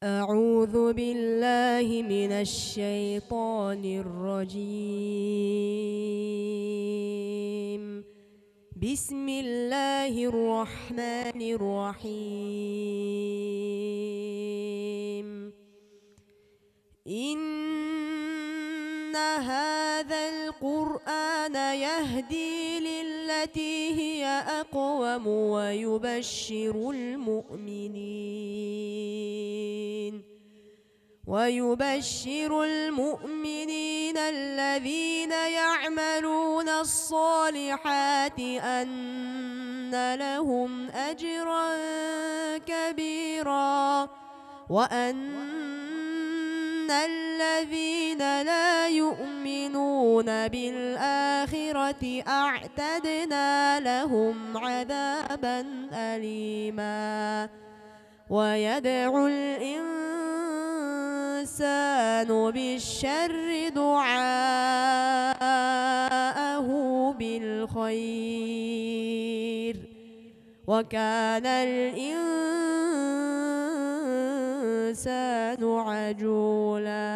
أعوذ بالله من الشيطان الرجيم. بسم الله الرحمن الرحيم. إن هذا القرآن يهدي للتي هي أقوم ويبشر المؤمنين الذين يعملون الصالحات أن لهم أجرا كبيرا، وأن الذين لا يؤمنون بالآخرة أعتدنا لهم عذابا أليما. ويدعو الإنسان بالشر دعاءه بالخير، وكان الإنسان عجولا.